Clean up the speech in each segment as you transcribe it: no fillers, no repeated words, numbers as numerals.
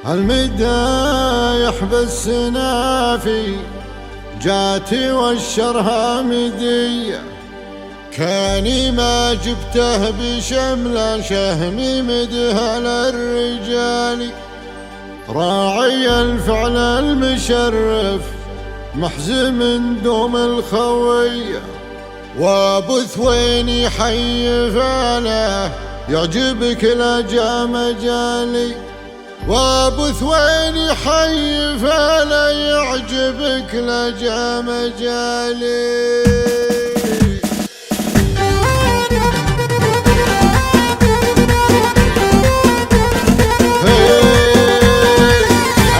المدايح بالسنافي جاتي والشرها مدية، كاني ما جبته بشمله شهمي مدها للرجال. راعي الفعل المشرف محزم دوم الخوية، وابو ثويني حي فعله يعجبك لجا مجالي. وابو ثويني حي فعله يعجبك لجا مجالي.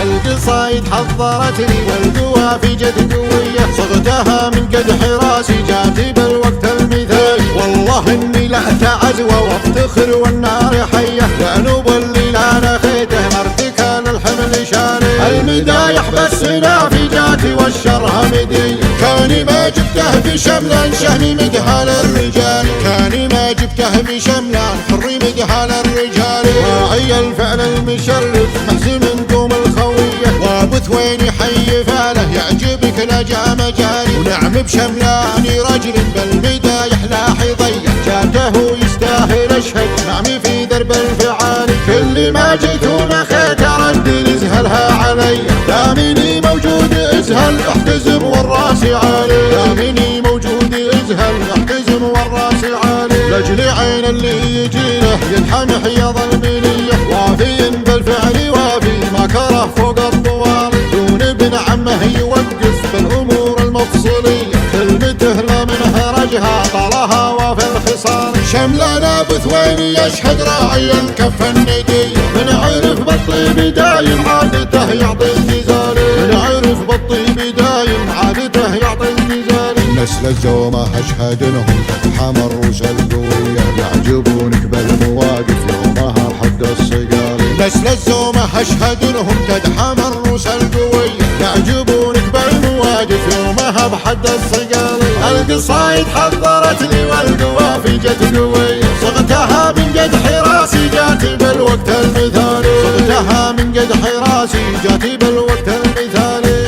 القصايد حضرتني والقوافي جد قوية، صغتها من قدح راسي جاتي بالوقت المثالي. والله اني لا اتعزوى وافتخر والنار حية، لانه باللي لا نخيته مرتكى للحمل شالي. المدايح بالسنافي جاتي والشرها مدية، كاني ما جبته بشملان شهمي مدها للرجال. كاني ما جبته بشملان حري مدها للرجال. راعي الفعل المشرف محزم دوم الخوية، وابو ثويني حي فعله يعجبك لجا مجالي. ونعم بشملاني رجل بالمدايح لاح يضيع، جاته يستاهل اشهد نعمي في درب الفعالي. كل ما جيت ونخيت ارد ازهلها علي، دامني موجود ازهل احتزم والراس عالي. دامني موجود ازهل احتزم والراس عالي. لاجل عين اللي يجيله ينحن حيض المنية، وافي بالفعل وافي ما كره فوق الطوال. دون ابن عمه يوقف بالامور المفصلية، كلمته لا منها رجها طالها وفي الخصال. شملنا بثويني يشهد راعي الكف الندية، من عرف بالطيب دايم عادته يعطي الجزالي. من عرف بالطيب دايم عادته يعطي الجزالي. نسل الزومة اشهد انهم فتحة الروس القوية، يعجبونك بالمواقف يومها الحد الصقالي. نسل الزومة اشهد انهم تدحم الروس القوية، يعجبونك بالمواقف يومها بحد الصقالي. القصايد حضرتني والقوافي جت قوية، صغتها من قدح راسي جاتي بالوقت المثالي. صغتها من قدح راسي جاتي بالوقت المثالي.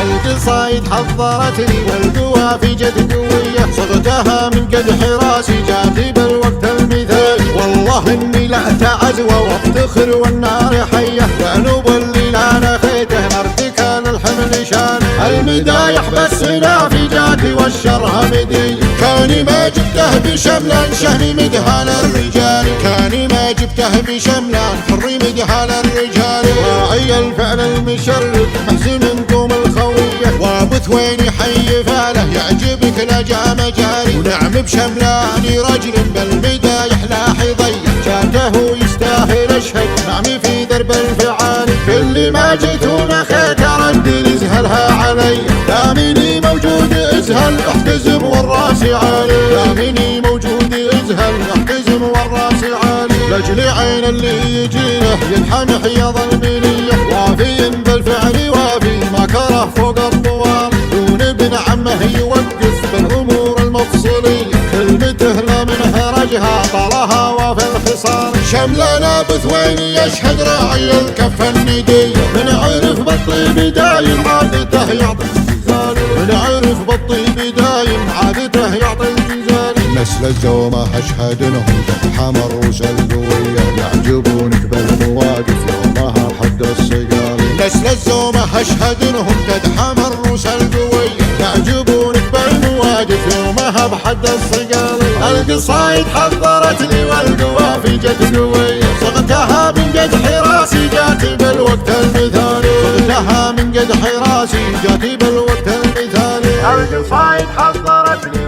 القصايد حضرتني والقوافي جت قوية، صغتها من قدح راسي جاتي بالوقت المثالي. والله اني لا اتعزوى وافتخر والنار حية، لانه باللي لا نخيته مرتكى للحمل شان. المدايح بالسنافي جاتي والشرها مدية، كاني ما جبته بشملان شهمي مدها للرجال. كاني ما جبته بشملان حري مدها للرجال. راعي الفعل المشرف محزن دوم الخوية، وابو ثويني حي فعله يعجبك لجا مجالي. ونعم بشملاني رجل بالمدايح لاح يضيع، جاته يستاهل اشهد نعمي في درب الفعالي. كل ما جيت ونخيت ارد ازهلها علي، دامني موجود ازهل احتزم والراس عالي. دامني موجود ازهل احتزم والراس عالي. لاجل عين اللي يجيله ينحن حيض المنية، وافي بالفعل وافي ما كره فوق الطوال. دون ابن عمه يوقف بالامور المفصلية، كلمته لا منها رجها طالها وفي الخصال. شملنا بثويني يشهد راعي الكف الندية، من عرف بالطيب دايم عادته يعطي الجزالي. من عرف بالطيب دايم عادته يعطي الجزالي. نسل الزومة اشهد انهم تفحم الروس القوية، يعجبونك بالمواقف يومها الحد الصقالي. نسل الزومة اشهد انهم تدحم الروس القوية، يعجبونك بالمواقف يومها بحد الصقالي. القصايد حضرتني والقوافي جت قوية، صغتها من قدح راسي جاتي بالوقت المثالي. صغتها من قدح راسي جاتي بالوقت المثالي. القصايد حضرتني